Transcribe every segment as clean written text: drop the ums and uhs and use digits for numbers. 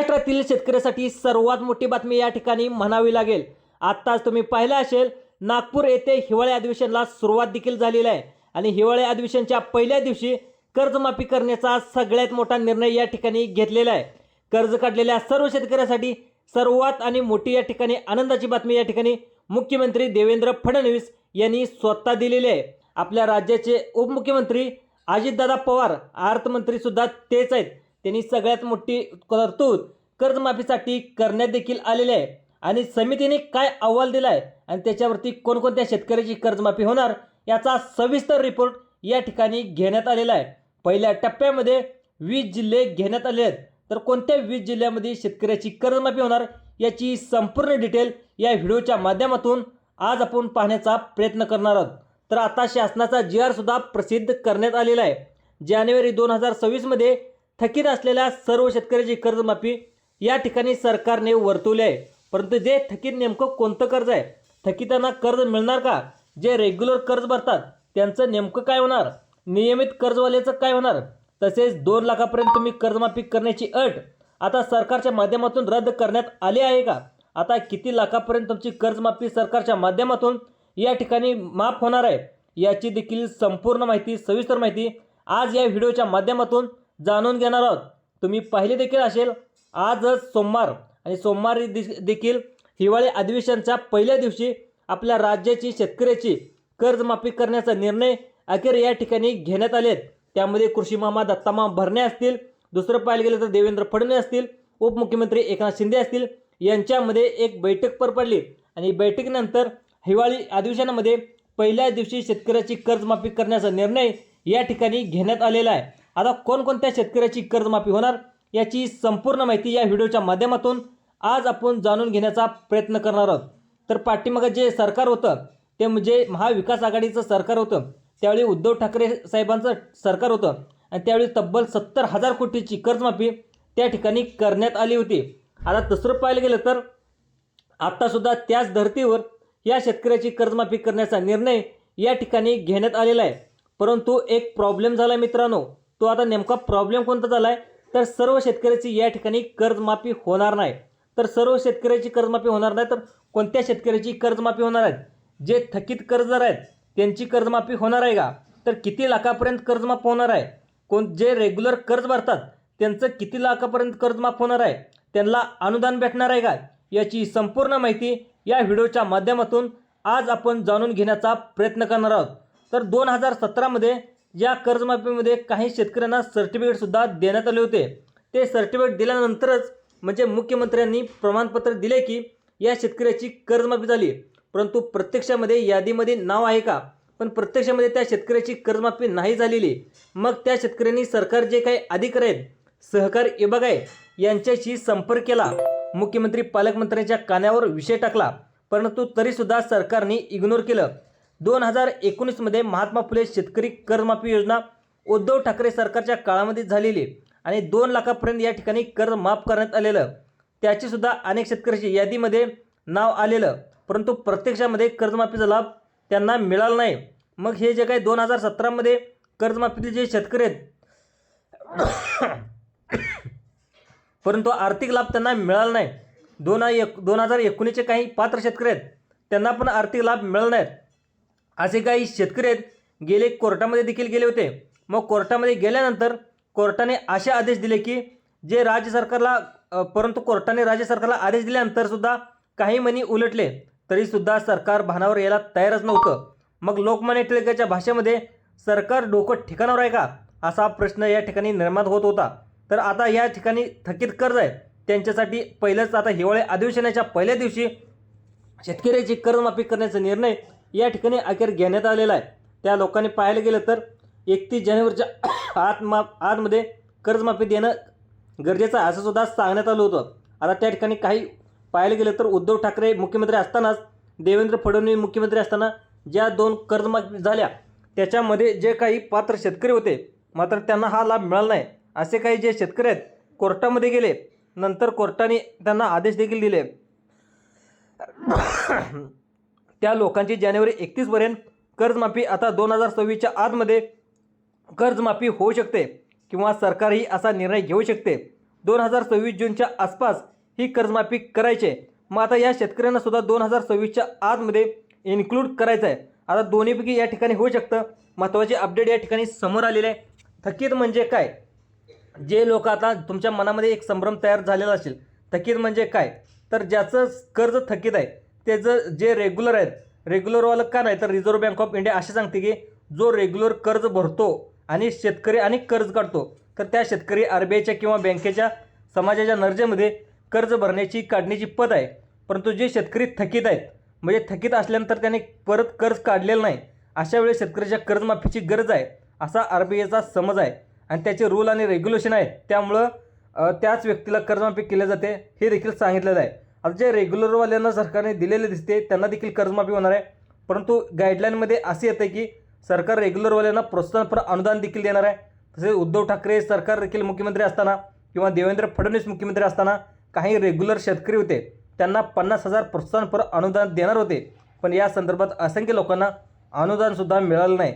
महाराष्ट्रातील शेतकऱ्यासाठी सर्वात मोठी बातमी या ठिकाणी म्हणावी लागेल। आत्ताच तुम्ही पाहिलं असेल, नागपूर येथे हिवाळी अधिवेशनाला सुरुवात देखील झालेली आहे आणि हिवाळी अधिवेशनाच्या पहिल्या दिवशी कर्जमाफी करण्याचा सगळ्यात मोठा निर्णय या ठिकाणी घेतलेला आहे। कर्ज काढलेल्या सर्व शेतकऱ्यांसाठी सर्वात आणि मोठी या ठिकाणी आनंदाची बातमी या ठिकाणी मुख्यमंत्री देवेंद्र फडणवीस यांनी स्वतः दिलेली आहे। आपल्या राज्याचे उपमुख्यमंत्री अजितदादा पवार, अर्थमंत्री सुद्धा तेच आहेत। त्यांनी सगळ्यात मोठी तरतूद कर्जमाफीसाठी करण्यात देखील आलेली आहे आणि समितीने काय अहवाल दिला आहे आणि त्याच्यावरती कोणकोणत्या शेतकऱ्याची कर्जमाफी होणार याचा सविस्तर रिपोर्ट या ठिकाणी घेण्यात आलेला आहे। पहिल्या टप्प्यामध्ये 20 जिल्हे घेण्यात आले आहेत, तर कोणत्या 20 जिल्ह्यामध्ये शेतकऱ्याची कर्जमाफी होणार याची संपूर्ण डिटेल या व्हिडिओच्या माध्यमातून आज आपण पाहण्याचा प्रयत्न करणार आहोत। तर आता शासनाचा GR सुद्धा प्रसिद्ध करण्यात आलेला आहे। जानेवारी 2026 मध्ये थकीत असलेल्या सर्व शेतकऱ्याची कर्जमाफी या ठिकाणी सरकारने वर्तवली आहे। परंतु जे थकीत नेमकं कोणतं कर्ज आहे, थकीतांना कर्ज मिळणार का, जे रेग्युलर कर्ज भरतात त्यांचं नेमकं काय होणार, नियमित कर्जवाल्याचं काय होणार, तसेच 2 लाखापर्यंत तुम्ही कर्जमाफी करण्याची अट आता सरकारच्या माध्यमातून रद्द करण्यात आली आहे का, आता किती लाखापर्यंत तुमची कर्जमाफी सरकारच्या माध्यमातून या ठिकाणी माफ होणार आहे याची देखील संपूर्ण माहिती, सविस्तर माहिती आज या व्हिडिओच्या माध्यमातून जाणून घेणार आहोत। तुम्ही पाहिले देखील असेल, आजच सोमवार आणि सोमवारी देखील हिवाळी अधिवेशनाच्या पहिल्या दिवशी आपल्या राज्याची शेतकऱ्याची कर्जमाफी करण्याचा निर्णय अखेर या ठिकाणी घेण्यात आले आहेत। त्यामध्ये कृषी मामा दत्तामा भरणे असतील, दुसरं पाहायला गेलं तर देवेंद्र फडणवीस असतील, उपमुख्यमंत्री एकनाथ शिंदे असतील, यांच्यामध्ये एक बैठक पार पडली आणि बैठकीनंतर हिवाळी अधिवेशनामध्ये पहिल्या दिवशी शेतकऱ्याची कर्जमाफी करण्याचा निर्णय या ठिकाणी घेण्यात आलेला आहे। आता कोणकोणत्या शेतकऱ्याची कर्जमाफी होणार याची संपूर्ण माहिती या व्हिडिओच्या माध्यमातून आज आपण जाणून घेण्याचा प्रयत्न करणार आहोत। तर पाठीमागे जे सरकार होतं ते म्हणजे महाविकास आघाडीचं सरकार होतं, त्यावेळी उद्धव ठाकरे साहेबांचं सरकार होतं आणि त्यावेळी तब्बल 70,000 कोटीची कर्जमाफी त्या ठिकाणी करण्यात आली होती। आता दुसरं पाहायला गेलं तर आत्तासुद्धा त्याच धर्तीवर या शेतकऱ्याची कर्जमाफी करण्याचा निर्णय या ठिकाणी घेण्यात आलेला आहे। परंतु एक प्रॉब्लेम झाला मित्रांनो, तो आता नेमका प्रॉब्लेम कोणता झाला आहे, तर सर्व शेतकऱ्याची या ठिकाणी कर्जमाफी होणार नाही। तर सर्व शेतकऱ्याची कर्जमाफी होणार नाही, तर कोणत्या शेतकऱ्याची कर्जमाफी होणार आहे, जे थकीत कर्जदार आहेत त्यांची कर्जमाफी होणार आहे का, तर किती लाखापर्यंत कर्जमाफ होणार आहे, जे रेग्युलर कर्ज भरतात त्यांचं किती लाखापर्यंत कर्जमाफ होणार आहे, त्यांना अनुदान भेटणार आहे का, याची संपूर्ण माहिती या व्हिडिओच्या माध्यमातून आज आपण जाणून घेण्याचा प्रयत्न करणार आहोत। तर 2017 मध्ये या कर्जमाफीमध्ये काही शेतकऱ्यांना सर्टिफिकेटसुद्धा देण्यात आले होते। ते सर्टिफिकेट दिल्यानंतरच म्हणजे मुख्यमंत्र्यांनी प्रमाणपत्र दिले की या शेतकऱ्याची कर्जमाफी झाली, परंतु प्रत्यक्षामध्ये यादीमध्ये नाव आहे का, पण प्रत्यक्षामध्ये त्या शेतकऱ्याची कर्जमाफी नाही झालेली। मग त्या शेतकऱ्यांनी सरकार जे काही अधिकारी आहेत, सहकार विभाग आहे, यांच्याशी संपर्क केला, मुख्यमंत्री पालकमंत्र्यांच्या कानावर विषय टाकला, परंतु तरीसुद्धा सरकारने इग्नोर केलं। 2019 मध्ये महात्मा फुले शेतकरी कर्जमाफी योजना उद्धव ठाकरे सरकारच्या काळामध्ये झालेली आणि 2 लाखापर्यंत या ठिकाणी कर्ज माफ करण्यात आलेलं, त्याची सुद्धा अनेक शेतकऱ्याची यादीमध्ये नाव आलेलं, परंतु प्रत्यक्षामध्ये कर्जमाफीचा लाभ त्यांना मिळाला नाही। मग हे जे काही 2017 मध्ये कर्जमाफीचे जे शेतकरी आहेत परंतु आर्थिक लाभ त्यांना मिळाला नाही। 2019चे काही पात्र शेतकरी आहेत त्यांना पण आर्थिक लाभ मिळाला नाहीत। असे काही शेतकरी आहेत गेले कोर्टामध्ये देखील गेले होते। मग कोर्टामध्ये गेल्यानंतर कोर्टाने असे आदेश दिले की जे राज्य सरकारला, परंतु कोर्टाने राज्य सरकारला आदेश दिल्यानंतर सुद्धा काही महिने उलटले तरीसुद्धा सरकार भानावर यायला तयारच नव्हतं। मग लोकमान्य टिळकाच्या भाषेमध्ये सरकार डोकं ठिकाणावर आहे का, असा प्रश्न या ठिकाणी निर्माण होत होता। तर आता या ठिकाणी थकीत कर्ज आहे त्यांच्यासाठी पहिलंच आता हिवाळी अधिवेशनाच्या पहिल्या दिवशी शेतकऱ्याची कर्जमाफी करण्याचा निर्णय या ठिकाणी अखेर घेण्यात आलेला आहे। त्या लोकांनी पाहायला गेलं तर 31 जानेवारीच्या आतमध्ये कर्जमाफी देणं गरजेचं आहे असं सुद्धा सांगण्यात आलं होतं। आता त्या ठिकाणी काही पाहायला गेलं तर उद्धव ठाकरे मुख्यमंत्री असतानाच, देवेंद्र फडणवीस मुख्यमंत्री असताना ज्या 2 कर्जमाफी झाल्या त्याच्यामध्ये जे काही पात्र शेतकरी होते मात्र त्यांना हा लाभ मिळाला नाही। असे काही जे शेतकरी आहेत कोर्टामध्ये गेले, नंतर कोर्टाने त्यांना आदेश देखील दिले, त्या लोकांची जानेवारी 31 पर्यंत कर्जमाफी आता 2026च्या आतमध्ये कर्जमाफी होऊ शकते किंवा सरकारही असा निर्णय घेऊ शकते। 2026 जूनच्या आसपास ही कर्जमाफी करायची आहे. मग आता या शेतकऱ्यांना सुद्धा 2026च्या आतमध्ये इन्क्लूड करायचं आहे. आता दोन्हीपैकी या ठिकाणी होऊ शकतं. महत्त्वाची अपडेट या ठिकाणी समोर आलेले आहे. थकीत म्हणजे काय? जे लोक आता तुमच्या मनामध्ये एक संभ्रम तयार झालेला असेल, थकीत म्हणजे काय? तर ज्याचं कर्ज थकीत आहे त्याचं जे रेग्युलर आहेत, रेग्युलरवालं का नाही, तर रिझर्व्ह बँक ऑफ इंडिया असे सांगते की जो रेग्युलर कर्ज भरतो आणि शेतकरी आणि कर्ज काढतो, तर त्या शेतकरी RBIच्या किंवा बँकेच्या समाजाच्या नर्जेमध्ये कर्ज भरण्याची काढण्याची पद आहे. परंतु जे शेतकरी थकीत आहेत, म्हणजे थकीत असल्यानंतर त्याने परत कर्ज काढलेलं नाही, अशा वेळेस शेतकऱ्याच्या कर्जमाफीची गरज आहे असा RBIचा समज आहे आणि त्याचे रूल आणि रेग्युलेशन आहेत. त्यामुळं त्याच व्यक्तीला कर्जमाफी केली जाते हे देखील सांगितलेलं आहे. आता जे रेग्युलरवाल्यांना सरकारने दिलेले दिसते त्यांना देखील कर्जमाफी होणार आहे. परंतु गाईडलाईनमध्ये असे येतं की सरकार रेग्युलरवाल्यांना प्रोत्साहनपर अनुदान देखील देणार आहे. तसेच उद्धव ठाकरे सरकार देखील मुख्यमंत्री असताना किंवा देवेंद्र फडणवीस मुख्यमंत्री असताना काही रेग्युलर शेतकरी होते त्यांना 50,000 प्रोत्साहनपर अनुदान देणार होते. पण या संदर्भात असंख्य लोकांना अनुदानसुद्धा मिळालं नाही.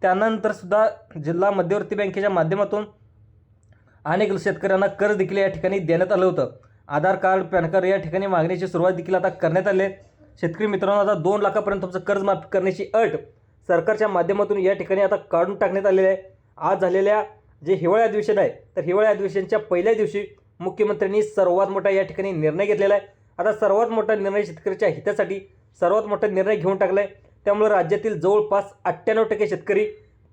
त्यानंतरसुद्धा जिल्हा मध्यवर्ती बँकेच्या माध्यमातून अनेक शेतकऱ्यांना कर्ज देखील या ठिकाणी देण्यात आलं होतं. आधार कार्ड, पॅन कार्ड या ठिकाणी मागण्याची सुरुवात देखील आता करण्यात आली आहे. शेतकरी मित्रांनो, आता 2 लाखापर्यंत तुमचं कर्ज माफी करण्याची अट सरकारच्या माध्यमातून या ठिकाणी आता काढून टाकण्यात आलेली आहे. आज झालेल्या जे हिवाळी अधिवेशन आहे, तर हिवाळी अधिवेशनच्या पहिल्या दिवशी मुख्यमंत्र्यांनी सर्वात मोठा या ठिकाणी निर्णय घेतलेला आहे. आता सर्वात मोठा निर्णय शेतकऱ्याच्या हितासाठी सर्वात मोठा निर्णय घेऊन टाकला आहे. त्यामुळे राज्यातील जवळपास 98% शेतकरी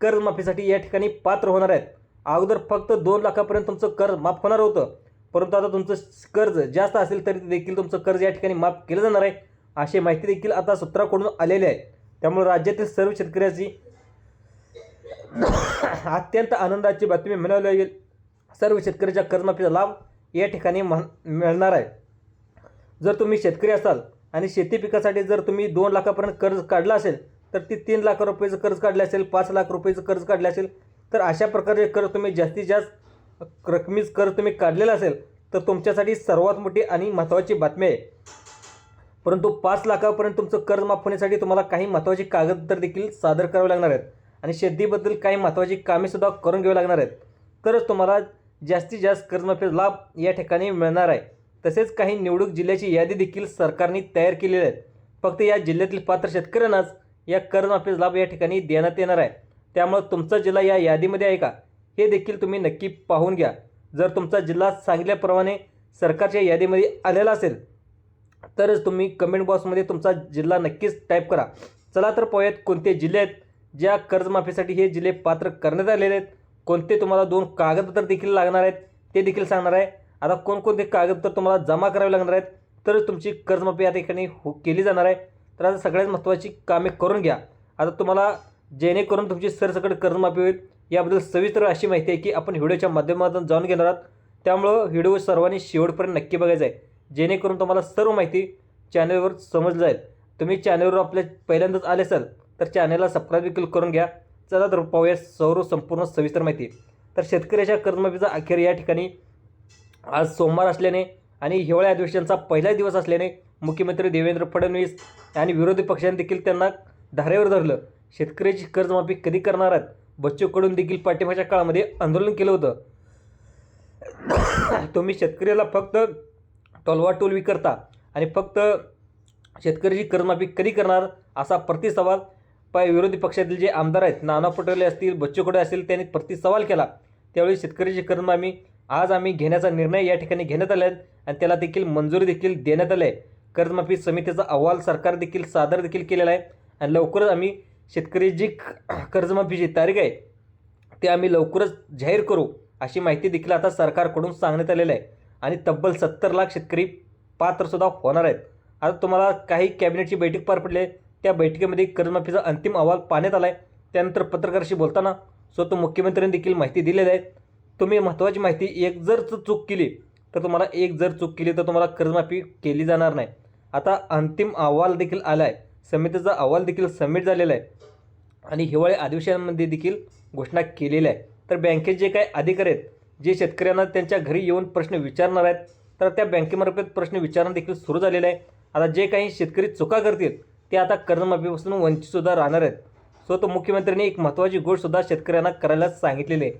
कर्जमाफीसाठी या ठिकाणी पात्र होणार आहेत. अगोदर फक्त 2 लाखापर्यंत तुमचं कर्ज माफ होणार होतं, परंतु आता तुमचं कर्ज जास्त असेल तरी देखील तुमचं कर्ज या ठिकाणी माफ केलं जाणार आहे अशी माहिती देखील आता सूत्राकडून आलेली आहे. त्यामुळे राज्यातील सर्व शेतकऱ्याची अत्यंत आनंदाची बातमी म्हणावी लागेल. सर्व शेतकऱ्याच्या कर्जमाफीचा लाभ या ठिकाणी मिळणार आहे. जर तुम्ही शेतकरी असाल आणि शेती पिकासाठी जर तुम्ही 2 लाखापर्यंत कर्ज काढलं असेल, तर ती 3 लाख रुपयाचं कर्ज काढलं असेल, 5 लाख रुपयाचं कर्ज काढलं असेल, तर अशा प्रकारचे कर्ज तुम्ही जास्तीत जास्त रकमेचं कर्ज तुम्ही काढलेलं असेल तर तुमच्यासाठी सर्वात मोठी आणि महत्त्वाची बातमी आहे. परंतु 5 लाखापर्यंत तुमचं कर्ज माफ होण्यासाठी तुम्हाला काही महत्त्वाची कागदपत्र देखील सादर करावे लागणार आहेत आणि शेतीबद्दल काही महत्त्वाची कामेसुद्धा करून घ्यावी लागणार आहेत. तरच तुम्हाला जास्तीत जास्त कर्जमाफीचा लाभ या ठिकाणी मिळणार आहे. तसेच काही निवडक जिल्ह्याची यादी देखील सरकारने तयार केलेली आहे. फक्त या जिल्ह्यातील पात्र शेतकऱ्यांनाच या कर्जमाफीचा लाभ या ठिकाणी देण्यात येणार आहे. त्यामुळे तुमचा जिल्हा या यादीमध्ये आहे का हे देखील तुम्ही नक्की पाहून घ्या. जर तुमचा जिल्हा सांगितल्याप्रमाणे सरकारच्या यादीमध्ये आलेला असेल तरच तुम्ही कमेंट बॉक्समध्ये तुमचा जिल्हा नक्कीच टाईप करा. चला तर पाहूयात कोणते जिल्हे आहेत ज्या कर्जमाफीसाठी हे जिल्हे पात्र करण्यात आलेले आहेत. कोणते तुम्हाला 2 कागदपत्र देखील लागणार आहेत ते देखील सांगणार आहे. आता कोणकोणते कागदपत्र तुम्हाला जमा करावे लागणार आहेत तरच तुमची कर्जमाफी या ठिकाणी केली जाणार आहे. तर आता सगळ्यात महत्त्वाची कामे करून घ्या. आता तुम्हाला जेणेकरून तुमची सरसकट कर्जमाफी होईल याबद्दल सविस्तर अशी माहिती आहे की आपण व्हिडिओच्या माध्यमातून जाणून घेणार आहोत. त्यामुळं व्हिडिओ सर्वांनी शेवटपर्यंत नक्की बघायचा आहे जेणेकरून तुम्हाला सर्व माहिती चॅनलवर समजली जाईल. तुम्ही चॅनलवर आपल्या पहिल्यांदाच आले असाल तर चॅनलला सबस्क्राईब देखील करून घ्या. चला तर पाहूया संपूर्ण सविस्तर माहिती. तर शेतकऱ्याच्या कर्जमाफीचा अखेर या ठिकाणी आज सोमवार असल्याने आणि हिवाळी अधिवेशनाचा पहिला दिवस असल्याने मुख्यमंत्री देवेंद्र फडणवीस आणि विरोधी पक्षांनी देखील त्यांना धारेवर धरलं. शेतकऱ्याची कर्जमाफी कधी करणार आहेत? बच्चू कडून देखील पाठिंबाच्या काळामध्ये आंदोलन केलं होतं. तुम्ही शेतकऱ्याला फक्त टोलवाटोलवी करता आणि फक्त शेतकऱ्याची कर्जमाफी कधी करणार असा प्रतिसवाल विरोधी पक्षातील जे आमदार आहेत, नाना पटोले असतील, बच्चू कडू असतील, त्यांनी प्रतिसवाल केला. त्यावेळी शेतकऱ्याची कर्जमाफी आज आम्ही घेण्याचा निर्णय या ठिकाणी घेण्यात आला आहे आणि त्याला देखील मंजुरी देखील देण्यात आली आहे. कर्जमाफी समितीचा अहवाल सरकार देखील सादर देखील केलेला आहे आणि लवकरच आम्ही शेतकऱ्याची कर्जमाफीची तारीख आहे ते आम्ही लवकरच जाहीर करू अशी माहिती देखील आता सरकारकडून सांगण्यात आलेली आहे. आणि तब्बल 70 लाख शेतकरी पात्रसुद्धा होणार आहेत. आता तुम्हाला काही कॅबिनेटची बैठक पार पडली आहे, त्या बैठकीमध्ये कर्जमाफीचा अंतिम अहवाल पाहण्यात आला आहे. त्यानंतर पत्रकाराशी बोलताना स्वतः मुख्यमंत्र्यांनी देखील माहिती दिलेली आहे. तुम्ही महत्त्वाची माहिती, एक जर चूक केली तर तुम्हाला कर्जमाफी केली जाणार नाही. आता अंतिम अहवाल देखील आला आहे, समितीचा अहवाल देखील सबमिट झालेला आहे आणि हिवाळी अधिवेशनामध्ये देखील घोषणा केलेली आहे. तर बँकेचे जे काही अधिकारी आहेत जे शेतकऱ्यांना त्यांच्या घरी येऊन प्रश्न विचारणार आहेत तर त्या बँकेमार्फत प्रश्न विचारणं देखील सुरू झालेलं आहे. आता जे काही शेतकरी चुका करतील ते आता कर्जमाफीपासून वंचितसुद्धा राहणार आहेत. स्वतः मुख्यमंत्र्यांनी एक महत्त्वाची गोष्टसुद्धा शेतकऱ्यांना करायला सांगितलेली आहे.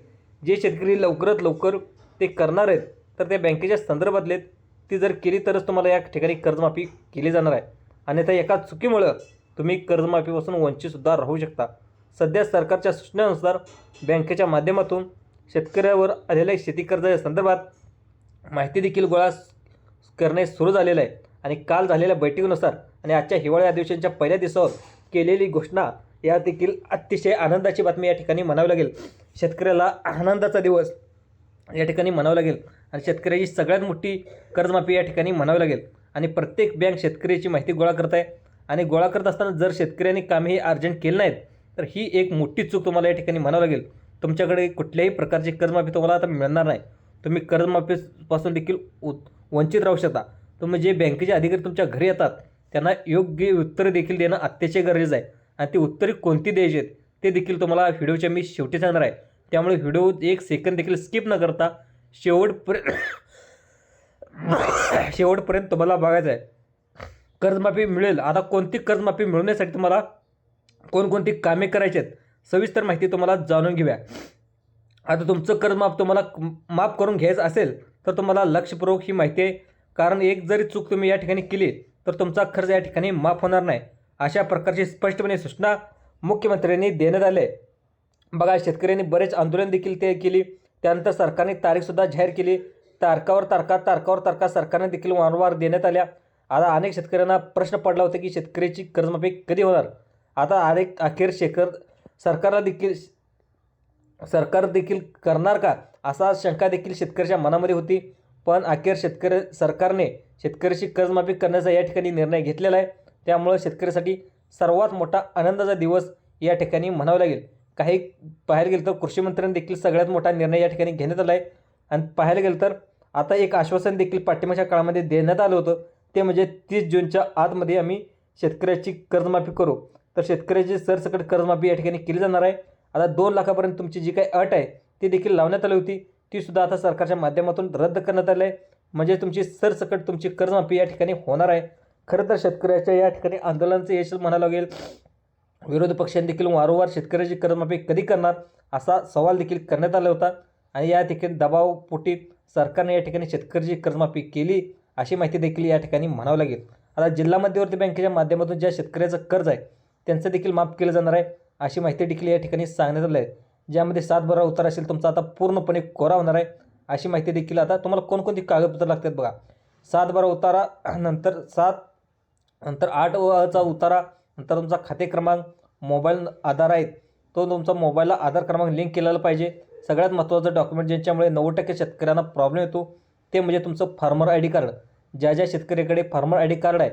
जे शेतकरी लवकरात लवकर ते करणार आहेत तर त्या बँकेच्या संदर्भातले ती जर केली तरच तुम्हाला या ठिकाणी कर्जमाफी केली जाणार आहे. अन्यथा एका चुकीमुळं तुम्ही कर्जमाफीपासून वंचितसुद्धा राहू शकता. सध्या सरकारच्या सूचनेनुसार बँकेच्या माध्यमातून शेतकऱ्यावर आलेल्या शेती कर्जाच्या संदर्भात माहिती देखील गोळा करणे सुरू झालेलं आहे. आणि काल झालेल्या बैठकीनुसार आणि आजच्या हिवाळी अधिवेशनाच्या पहिल्या दिवसावर केलेली घोषणा या देखील अतिशय आनंदाची बातमी या ठिकाणी म्हणावी लागेल. शेतकऱ्याला आनंदाचा दिवस या ठिकाणी म्हणावं लागेल आणि शेतकऱ्याची सगळ्यात मोठी कर्जमाफी या ठिकाणी म्हणावी लागेल. आणि प्रत्येक बँक शेतकऱ्याची माहिती गोळा करत आहे आणि गोळा करत असताना जर शेतकऱ्यांनी कामे अर्जंट केली नाहीत तर ही एक मोठी चूक तुम्हाला या ठिकाणी म्हणावं लागेल. तुमच्याकडे कुठल्याही प्रकारची कर्जमाफी तुम्हाला आता मिळणार नाही. तुम्ही कर्जमाफीपासून देखील वंचित राहू शकता. तुम्ही जे बँकेचे अधिकारी तुमच्या घरी येतात त्यांना योग्य उत्तरे देखील देणं अतिशय गरजेचं आहे. आणि ती उत्तरे कोणती द्यायची आहेत ते देखील तुम्हाला व्हिडिओच्या मी शेवटी सांगणार आहे. त्यामुळे व्हिडिओ एक सेकंद देखील स्किप न करता शेवटपर्यंत तुम्हाला बघायचं आहे. कर्जमाफी मिळेल. आता कोणती कर्जमाफी मिळवण्यासाठी तुम्हाला कोणकोणती कामे करायची आहेत सविस्तर माहिती तुम्हाला जाणून घेऊया. आता तुमचं कर्जमाफ तुम्हाला माफ करून घ्यायचं असेल तर तुम्हाला लक्षपूर्वक ही माहिती आहे. कारण एक जरी चूक तुम्ही या ठिकाणी केली तर तुमचा खर्च या ठिकाणी माफ होणार नाही. अशा प्रकारची स्पष्टपणे सूचना मुख्यमंत्र्यांनी देण्यात आली आहे. बघा, शेतकऱ्यांनी बरेच आंदोलन देखील ते केली. त्यानंतर सरकारने तारीखसुद्धा जाहीर केली. तारकावर तारखा सरकारने देखील वारंवार देण्यात आल्या. आता अनेक शेतकऱ्यांना प्रश्न पडला होता की शेतकऱ्याची कर्जमाफी कधी होणार. आता अखेर सरकार देखील करणार का असा शंका देखील शेतकऱ्याच्या मनामध्ये होती. पण अखेर सरकारने शेतकऱ्याची कर्जमाफी करण्याचा या ठिकाणी निर्णय घेतलेला आहे. त्यामुळे शेतकऱ्यासाठी सर्वात मोठा आनंदाचा दिवस या ठिकाणी म्हणावा लागेल. काही पाहायला गेलं तर कृषी मंत्र्यांनी देखील सगळ्यात मोठा निर्णय या ठिकाणी घेण्यात आला आहे. आणि पाहायला गेलं तर आता एक आश्वासन देखील पाठिंबाच्या काळामध्ये देण्यात आलं होतं. ते म्हणजे 30 जूनच्या आतमध्ये आम्ही शेतकऱ्याची कर्जमाफी करू. तर शेतकऱ्याची सरसकट कर्जमाफी या ठिकाणी केली जाणार आहे. आता 2 लाखापर्यंत तुमची जी काही अट आहे ती देखील लावण्यात आली होती. तीसुद्धा आता सरकारच्या माध्यमातून रद्द करण्यात आली आहे. म्हणजे तुमची सरसकट तुमची कर्जमाफी या ठिकाणी होणार आहे. खरं तर शेतकऱ्याच्या या ठिकाणी आंदोलनाचं यश म्हणावं लागेल. विरोधी पक्षांनी देखील वारंवार शेतकऱ्याची कर्जमाफी कधी करणार असा सवाल देखील करण्यात आला होता. आणि या ठिकाणी दबावपोटी सरकारने या ठिकाणी शेतकऱ्याची कर्जमाफी केली अशी माहिती देखील या ठिकाणी म्हणावं लागेल. आता जिल्हा मध्यवर्ती बँकेच्या माध्यमातून ज्या शेतकऱ्याचं कर्ज आहे त्यांचं देखील माफ केलं जाणार आहे अशी माहिती देखील या ठिकाणी सांगण्यात आली आहे. ज्यामध्ये 7/12 उतारा असेल तुमचा आता पूर्णपणे कोरा होणार आहे अशी माहिती देखील. आता तुम्हाला कोणकोणती कागदपत्र लागतात बघा. 7/12 उतारा नंतर 8चा उतारा, नंतर तुमचा खाते क्रमांक, मोबाईल आधार आहे तो तुमचा मोबाईलला आधार क्रमांक लिंक केलेला पाहिजे. सगळ्यात महत्त्वाचं डॉक्युमेंट ज्यांच्यामुळे 90% शेतकऱ्यांना प्रॉब्लेम येतो ते म्हणजे तुमचं फार्मर आय डी कार्ड. ज्या शेतकऱ्याकडे फार्मर आय डी कार्ड आहे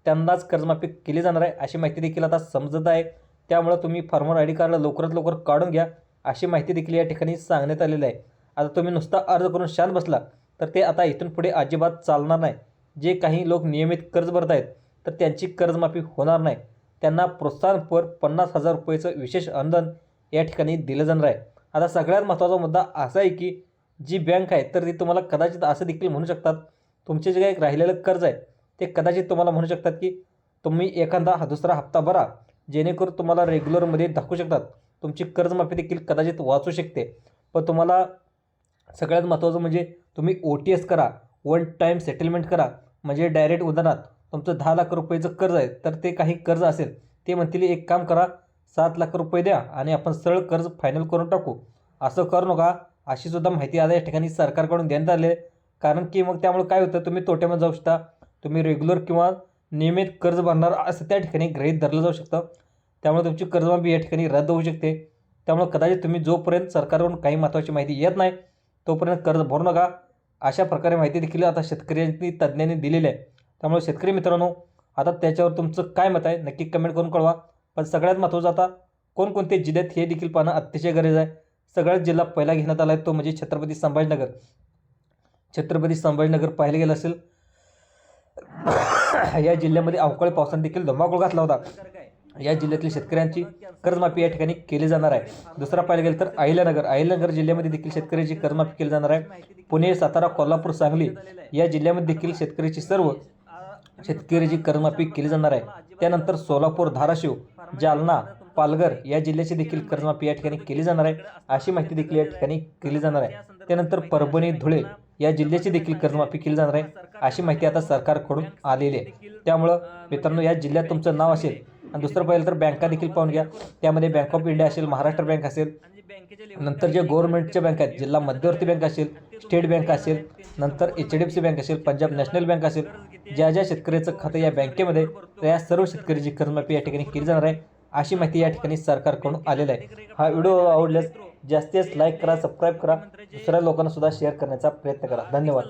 त्यांनाच कर्जमाफी केली जाणार आहे अशी माहिती देखील आता समजत आहे. त्यामुळे तुम्ही फार्मर आय डी कार्ड लवकरात लवकर काढून घ्या अशी माहिती देखील या ठिकाणी सांगण्यात आलेली आहे. आता तुम्ही नुसता अर्ज करून शांत बसला तर ते आता इथून पुढे अजिबात चालणार नाही. जे काही लोक नियमित कर्ज भरत आहेत तर त्यांची कर्जमाफी होणार नाही. त्यांना प्रोत्साहनपर 50,000 रुपयेचं विशेष अनुदान या ठिकाणी दिलं जाणार आहे. आता सगळ्यात महत्त्वाचा मुद्दा असा आहे की जी बँक आहे तर ती तुम्हाला कदाचित असं देखील म्हणू शकतात तुमचे जे काही राहिलेलं कर्ज आहे ते कदाचित तुम्हाला म्हणू शकतात की तुम्ही एखादा दुसरा हप्ता भरा जेणेकरून तुम्हाला रेग्युलरमध्ये दाखवू शकतात. तुमची कर्जमाफी देखील कदाचित वाचू शकते. पण तुम्हाला सगळ्यात महत्त्वाचं म्हणजे तुम्ही OTS करा, वन टाईम सेटलमेंट करा. म्हणजे डायरेक्ट उदाहरणार्थ तुमचं 10 लाख रुपयेचं कर्ज आहे तर ते काही कर्ज असेल ते म्हणतील एक काम करा 7 लाख रुपये द्या आणि आपण सरळ कर्ज फायनल करून टाकू. असं करू नका अशी सुद्धा माहिती आता या ठिकाणी सरकारकडून देण्यात आली आहे. कारण की मग त्यामुळे काय होतं तुम्ही तोट्यामध्ये जाऊ शकता. तुम्ही रेग्युलर किंवा नियमित कर्ज भरणार असं त्या ठिकाणी गृहीत धरलं जाऊ शकतं. त्यामुळे तुमची कर्जमाफी या ठिकाणी रद्द होऊ शकते. त्यामुळे कदाचित तुम्ही जोपर्यंत सरकारकडून काही महत्त्वाची माहिती येत नाही तोपर्यंत कर्ज भरू नका अशा प्रकारे माहिती देखील आता शेतकऱ्यांनी तज्ज्ञांनी दिलेली आहे. त्यामुळे शेतकरी मित्रांनो आता त्याच्यावर तुमचं काय मत आहे नक्की कमेंट करून कळवा. पण सगळ्यात महत्त्वाचं आता कोणकोणते जिल्हे आहेत हे देखील पाहणं अतिशय गरजेचं आहे. सगळ्यात जिल्हा पहिला घेण्यात आला आहे तो म्हणजे छत्रपती संभाजीनगर. छत्रपती संभाजीनगर पाहायला गेलं असेल या जिल्ह्यामध्ये अवकाळी पावसाने देखील धुमाकूळ घातला होता. या जिल्ह्यातील शेतकऱ्यांची कर्जमाफी या ठिकाणी केली जाणार आहे. दुसरा पाहायला गेलं तर अहिल्यानगर जिल्ह्यामध्ये देखील शेतकऱ्याची कर्जमाफी केली जाणार आहे. पुणे, सातारा, कोल्हापूर, सांगली या जिल्ह्यामध्ये देखील शेतकऱ्याची कर्जमाफी केली जाणार आहे. त्यानंतर सोलापूर, धाराशिव, जालना, पालघर या जिल्ह्याची देखील कर्जमाफी या ठिकाणी केली जाणार आहे अशी माहिती देखील या ठिकाणी केली जाणार आहे. त्यानंतर परभणी, धुळे या जिल्ह्याची देखील कर्जमाफी केली जाणार आहे, अशी माहिती आता सरकारकडून आलेली आहे. त्यामुळं मित्रांनो, या जिल्ह्यात तुमचं नाव असेल आणि दुसरं पाहिलं तर बँका देखील पाहून घ्या. त्यामध्ये बँक ऑफ इंडिया असेल, महाराष्ट्र बँक असेल, नंतर जे गव्हर्नमेंटच्या बँक आहेत, जिल्हा मध्यवर्ती बँक असेल, स्टेट बँक असेल, नंतर HDFC बँक असेल, पंजाब नॅशनल बँक असेल, ज्या ज्या शेतकऱ्याचं खातं या बँकेमध्ये, तर या सर्व शेतकऱ्याची कर्जमाफी या ठिकाणी केली जाणार आहे, अशी माहिती या ठिकाणी सरकारकडून आलेली आहे. हा व्हिडिओ आवडल्यास जास्तीत जास्त लाईक करा, सबस्क्राईब करा, दुसऱ्या लोकांना सुद्धा शेअर करण्याचा प्रयत्न करा. धन्यवाद.